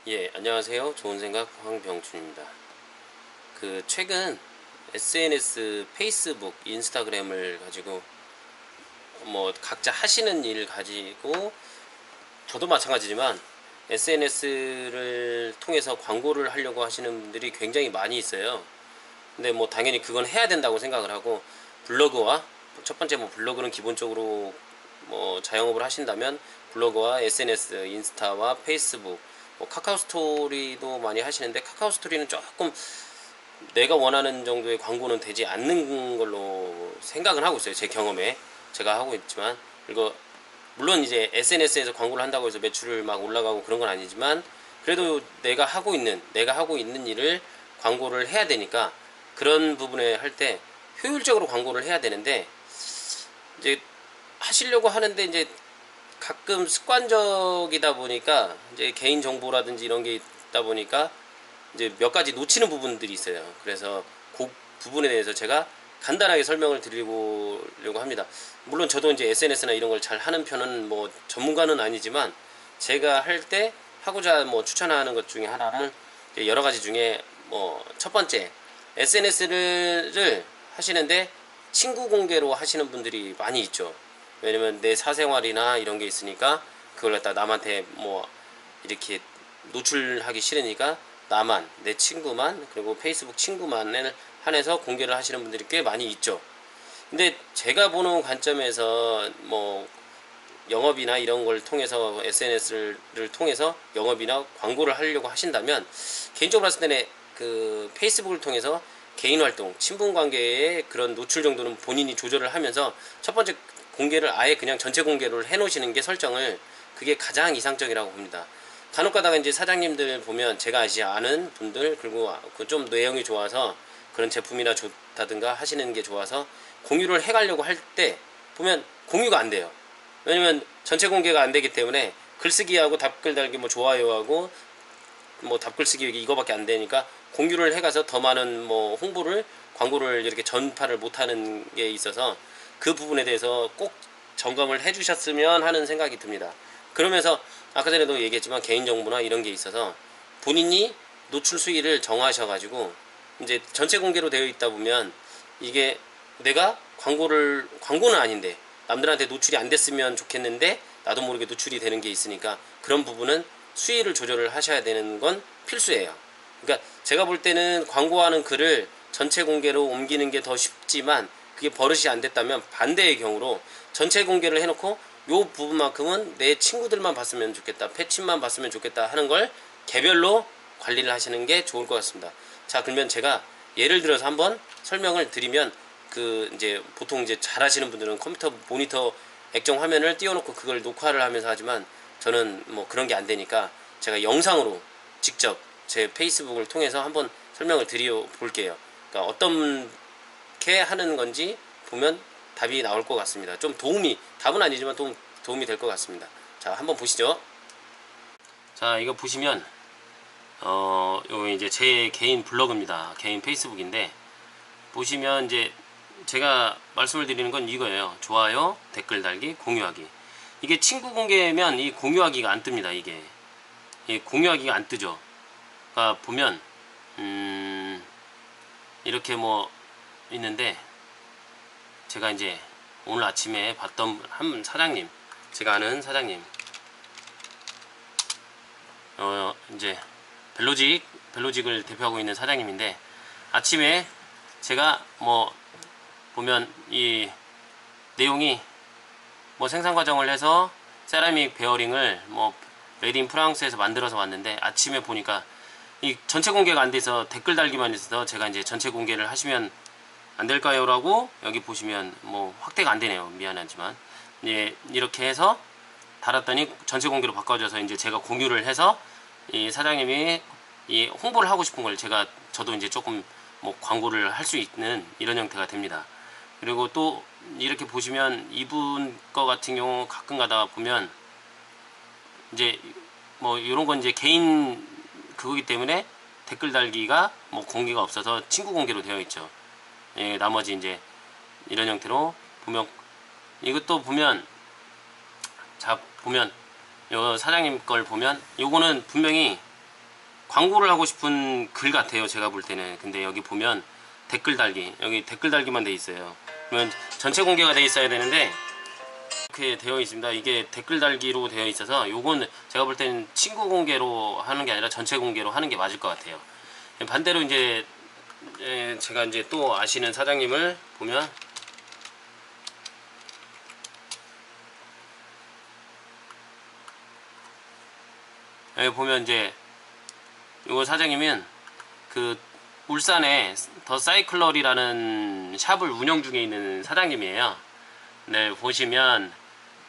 예, 안녕하세요. 좋은 생각 황병준입니다. 최근 SNS, 페이스북, 인스타그램을 가지고 각자 하시는 일 가지고 저도 마찬가지지만 SNS를 통해서 광고를 하려고 하시는 분들이 굉장히 많이 있어요. 근데 당연히 그건 해야 된다고 생각을 하고 블로그와 첫 번째 블로그는 기본적으로 자영업을 하신다면 블로그와 SNS, 인스타와 페이스북, 카카오 스토리도 많이 하시는데 카카오 스토리는 조금 내가 원하는 정도의 광고는 되지 않는 걸로 생각은 하고 있어요. 제 경험에 제가 하고 있지만 그리고 물론 이제 SNS에서 광고를 한다고 해서 매출을 막 올라가고 그런 건 아니지만 그래도 내가 하고 있는 일을 광고를 해야 되니까 그런 부분에 할 때 효율적으로 광고를 해야 되는데 이제 하시려고 하는데 이제 가끔 습관적이다 보니까 이제 개인 정보라든지 이런 게 있다 보니까 이제 몇 가지 놓치는 부분들이 있어요. 그래서 그 부분에 대해서 제가 간단하게 설명을 드리려고 합니다. 물론 저도 이제 SNS나 이런 걸 잘 하는 편은 전문가는 아니지만 제가 할 때 하고자 추천하는 것 중에 하나는 여러 가지 중에 첫 번째 SNS를 하시는데 친구 공개로 하시는 분들이 많이 있죠. 왜냐면 내 사생활이나 이런 게 있으니까 그걸 갖다 남한테 이렇게 노출하기 싫으니까 나만, 내 친구만, 그리고 페이스북 친구만을 한해서 공개를 하시는 분들이 꽤 많이 있죠. 근데 제가 보는 관점에서 영업이나 이런 걸 통해서 SNS를 통해서 영업이나 광고를 하려고 하신다면 개인적으로 봤을 때는 페이스북을 통해서 개인 활동, 친분 관계의 그런 노출 정도는 본인이 조절을 하면서 첫 번째 공개를 아예 그냥 전체 공개를 해 놓으시는 게 설정을 그게 가장 이상적이라고 봅니다. 간혹 가다가 이제 사장님들 보면 제가 아는 분들 그리고 좀 내용이 좋아서 그런 제품이나 좋다든가 하시는 게 좋아서 공유를 해가려고 할 때 보면 공유가 안 돼요. 왜냐면 전체 공개가 안 되기 때문에 글쓰기하고 답글 달기 좋아요하고 답글 쓰기 이거밖에 안 되니까 공유를 해가서 더 많은 홍보를 광고를 이렇게 전파를 못하는 게 있어서 그 부분에 대해서 꼭 점검을 해주셨으면 하는 생각이 듭니다. 그러면서 아까 전에도 얘기했지만 개인정보나 이런 게 있어서 본인이 노출 수위를 정하셔가지고 이제 전체 공개로 되어 있다 보면 이게 내가 광고는 아닌데 남들한테 노출이 안 됐으면 좋겠는데 나도 모르게 노출이 되는 게 있으니까 그런 부분은 수위를 조절을 하셔야 되는 건 필수예요. 그러니까 제가 볼 때는 광고하는 글을 전체 공개로 옮기는 게 더 쉽지만 그게 버릇이 안 됐다면 반대의 경우로 전체 공개를 해놓고 요 부분만큼은 내 친구들만 봤으면 좋겠다, 패친만 봤으면 좋겠다 하는 걸 개별로 관리를 하시는 게 좋을 것 같습니다. 자, 그러면 제가 예를 들어서 한번 설명을 드리면 이제 보통 이제 잘 하시는 분들은 컴퓨터 모니터 액정 화면을 띄워놓고 그걸 녹화를 하면서 하지만 저는 그런 게 안 되니까 제가 영상으로 직접 제 페이스북을 통해서 한번 설명을 드려 볼게요. 그러니까 어떻게 하는 건지 보면 답이 나올 것 같습니다. 좀 답은 아니지만 도움이 될 것 같습니다. 자, 한번 보시죠. 자, 이거 보시면 요 이제 제 개인 블로그입니다. 개인 페이스북인데 보시면 이제 제가 말씀을 드리는 건 이거예요. 좋아요, 댓글 달기, 공유하기. 이게 친구 공개면 이 공유하기가 안 뜹니다. 이 공유하기가 안 뜨죠. 그러니까 보면 이렇게 있는데 제가 이제 오늘 아침에 봤던 한 사장님, 제가 아는 사장님, 이제 벨로직을 대표하고 있는 사장님인데 아침에 제가 보면 이 내용이 생산 과정을 해서 세라믹 베어링을 메이드 인 프랑스에서 만들어서 왔는데 아침에 보니까 이 전체 공개가 안 돼서 댓글 달기만 있어서 제가 이제 전체 공개를 하시면 안 될까요? 라고 여기 보시면 확대가 안 되네요. 미안하지만 예, 이렇게 해서 달았더니 전체 공개로 바꿔줘서 이제 제가 공유를 해서 이 사장님이 이 홍보를 하고 싶은 걸 저도 이제 조금 광고를 할 수 있는 이런 형태가 됩니다. 그리고 또 이렇게 보시면 이분 거 같은 경우 가끔 가다가 보면 이제 이런 건 이제 개인 그거기 때문에 댓글 달기가 공개가 없어서 친구 공개로 되어 있죠. 예, 나머지 이제 이런 형태로 보면 이것도 보면 자 보면 요 사장님 걸 보면 요거는 분명히 광고를 하고 싶은 글 같아요, 제가 볼 때는. 근데 여기 보면 댓글 달기, 여기 댓글 달기만 돼 있어요. 그러면 전체 공개가 돼 있어야 되는데 이렇게 되어 있습니다. 이게 댓글 달기로 되어 있어서 요건 제가 볼 때는 친구 공개로 하는 게 아니라 전체 공개로 하는 게 맞을 것 같아요. 반대로 이제 제가 이제 또 아시는 사장님을 보면 여기 보면 이제 요 사장님은 그 울산에 더 사이클러리라는 샵을 운영 중에 있는 사장님이에요. 네, 보시면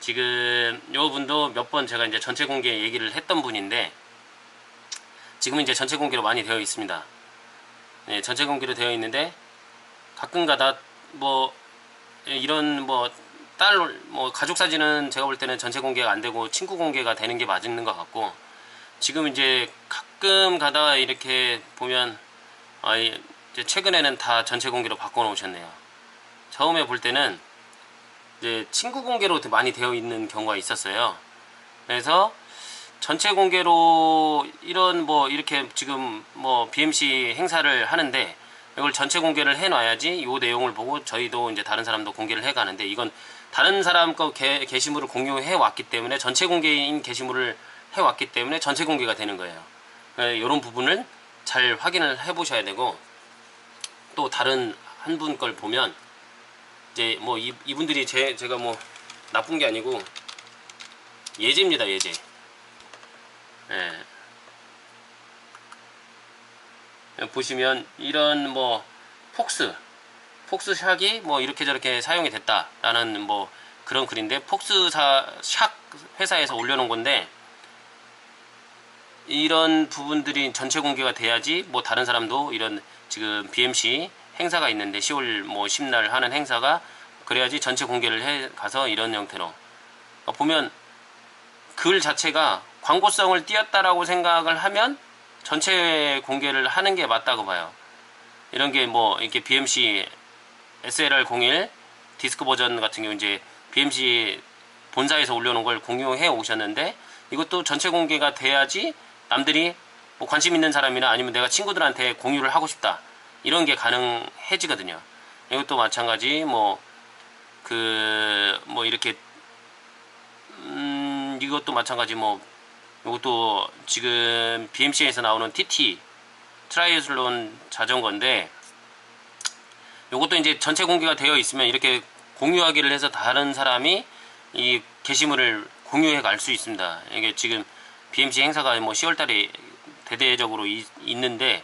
지금 요 분도 몇 번 제가 이제 전체 공개 얘기를 했던 분인데 지금은 이제 전체 공개로 많이 되어 있습니다. 네, 전체 공개로 되어 있는데 가끔가다 뭐 이런 뭐 가족 사진은 제가 볼 때는 전체 공개가 안 되고 친구 공개가 되는 게 맞는 것 같고, 지금 이제 가끔 가다 이렇게 보면 이제 최근에는 다 전체 공개로 바꿔 놓으셨네요. 처음에 볼 때는 이제 친구 공개로 많이 되어 있는 경우가 있었어요. 그래서 전체 공개로 이런 뭐 이렇게 지금 뭐 BMC 행사를 하는데 이걸 전체 공개를 해 놔야지 이 내용을 보고 저희도 이제 다른 사람도 공개를 해 가는데, 이건 다른 사람 거 게시물을 공유해 왔기 때문에 전체 공개인 게시물을 해 왔기 때문에 전체 공개가 되는 거예요. 이런 부분을 잘 확인을 해 보셔야 되고, 또 다른 한 분 걸 보면 이제 뭐 이분들이 제가 뭐 나쁜 게 아니고 예제입니다, 예제. 예. 보시면 이런 뭐 폭스샥이 뭐 이렇게 저렇게 사용이 됐다라는 뭐 그런 글인데, 폭스샥 회사에서 올려놓은 건데 이런 부분들이 전체 공개가 돼야지 뭐 다른 사람도 이런 지금 BMC 행사가 있는데 10월 뭐 10날 하는 행사가 그래야지 전체 공개를 해 가서 이런 형태로 보면 글 자체가 광고성을 띄었다라고 생각을 하면 전체 공개를 하는 게 맞다고 봐요. 이런 게 뭐 이렇게 BMC SLR01 디스크 버전 같은 경우 이제 BMC 본사에서 올려놓은 걸 공유해 오셨는데 이것도 전체 공개가 돼야지 남들이 뭐 관심 있는 사람이나 아니면 내가 친구들한테 공유를 하고 싶다 이런 게 가능해지거든요. 이것도 마찬가지 뭐 이렇게 이것도 마찬가지 뭐 이것도 지금 BMC에서 나오는 TT 트라이애슬론 자전거인데 이것도 이제 전체 공개가 되어 있으면 이렇게 공유하기를 해서 다른 사람이 이 게시물을 공유해 갈 수 있습니다. 이게 지금 BMC 행사가 뭐 10월달에 대대적으로 있는데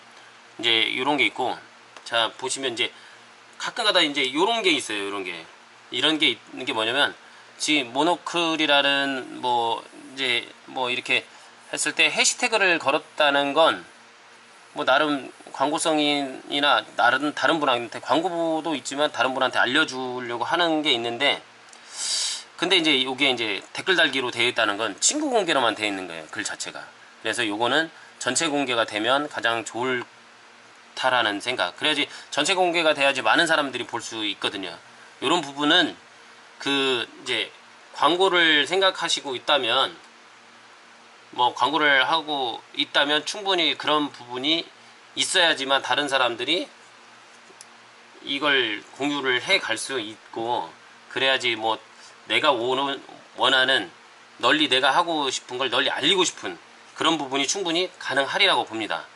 이제 이런 게 있고, 자 보시면 이제 가끔가다 이제 이런 게 있어요. 이런 게 있는 게 뭐냐면 지금 모노클이라는 뭐 이제 뭐 이렇게 했을 때 해시태그를 걸었다는 건 뭐 나름 광고성이나 다른 분한테 광고도 있지만 다른 분한테 알려주려고 하는 게 있는데, 근데 이제 이게 이제 댓글 달기로 되어 있다는 건 친구 공개로만 되어 있는 거예요, 글 자체가. 그래서 요거는 전체 공개가 되면 가장 좋다라는 생각. 그래야지 전체 공개가 돼야지 많은 사람들이 볼 수 있거든요. 요런 부분은 이제 광고를 생각하시고 있다면 뭐 광고를 하고 있다면 충분히 그런 부분이 있어야지만 다른 사람들이 이걸 공유를 해 갈 수 있고, 그래야지 뭐 내가 원하는 널리 내가 하고 싶은 걸 널리 알리고 싶은 그런 부분이 충분히 가능하리라고 봅니다.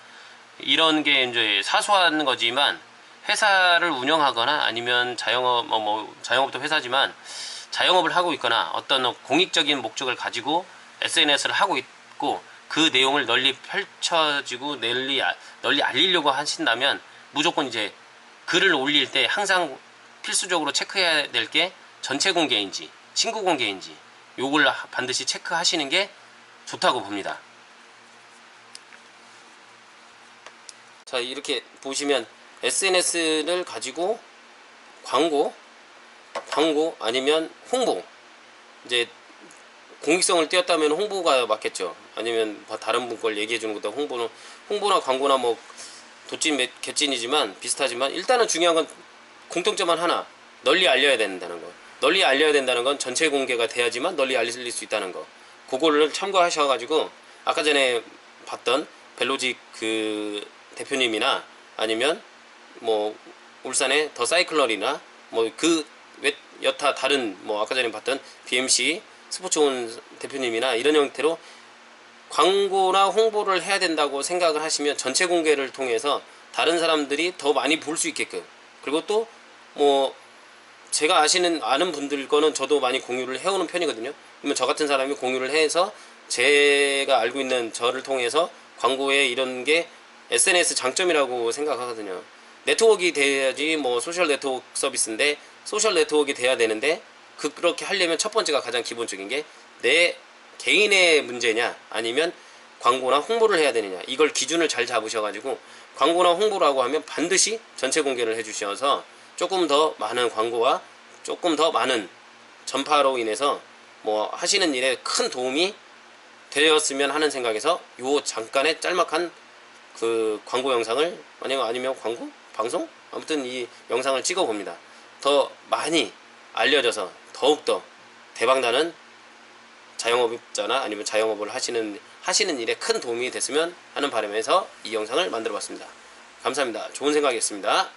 이런 게 이제 사소한 거지만 회사를 운영하거나 아니면 자영업도 회사지만 자영업을 하고 있거나 어떤 공익적인 목적을 가지고 SNS를 하고 있고 그 내용을 널리 펼쳐지고 널리 알리려고 하신다면 무조건 이제 글을 올릴 때 항상 필수적으로 체크해야 될 게 전체 공개인지 친구 공개인지 요걸 반드시 체크하시는 게 좋다고 봅니다. 자, 이렇게 보시면 SNS를 가지고 광고 아니면 홍보, 이제 공익성을 띄었다면 홍보가 맞겠죠. 아니면 다른 분 걸 얘기해 주는 것도 홍보나 광고나 뭐 도찐 개찐이지만 비슷하지만 일단은 중요한 건 공통점은 하나, 널리 알려야 된다는 거. 널리 알려야 된다는 건 전체 공개가 돼야지만 널리 알릴 수 있다는 거. 그거를 참고하셔가지고 아까 전에 봤던 벨로직 그 대표님이나 아니면 뭐 울산의 더 사이클러리나 뭐 그 여타 다른 뭐 아까 전에 봤던 BMC 스포츠온 대표님이나 이런 형태로 광고나 홍보를 해야 된다고 생각을 하시면 전체 공개를 통해서 다른 사람들이 더 많이 볼 수 있게끔, 그리고 또 뭐 제가 아는 분들 거는 저도 많이 공유를 해오는 편이거든요. 그러면 저 같은 사람이 공유를 해서 제가 알고 있는 저를 통해서 광고에 이런 게 SNS 장점이라고 생각하거든요. 네트워크가 돼야지 뭐 소셜 네트워크 서비스인데 소셜 네트워크가 돼야 되는데 그렇게 하려면 첫 번째가 가장 기본적인 게 내 개인의 문제냐 아니면 광고나 홍보를 해야 되느냐, 이걸 기준을 잘 잡으셔가지고 광고나 홍보라고 하면 반드시 전체 공개를 해주셔서 조금 더 많은 광고와 조금 더 많은 전파로 인해서 뭐 하시는 일에 큰 도움이 되었으면 하는 생각에서 요 잠깐의 짤막한 그 광고 영상을 아니면 광고? 방송? 아무튼 이 영상을 찍어 봅니다. 더 많이 알려져서 더욱더 대박나는 자영업자나 아니면 자영업을 하시는 일에 큰 도움이 됐으면 하는 바람에서 이 영상을 만들어 봤습니다. 감사합니다. 좋은 생각이었습니다.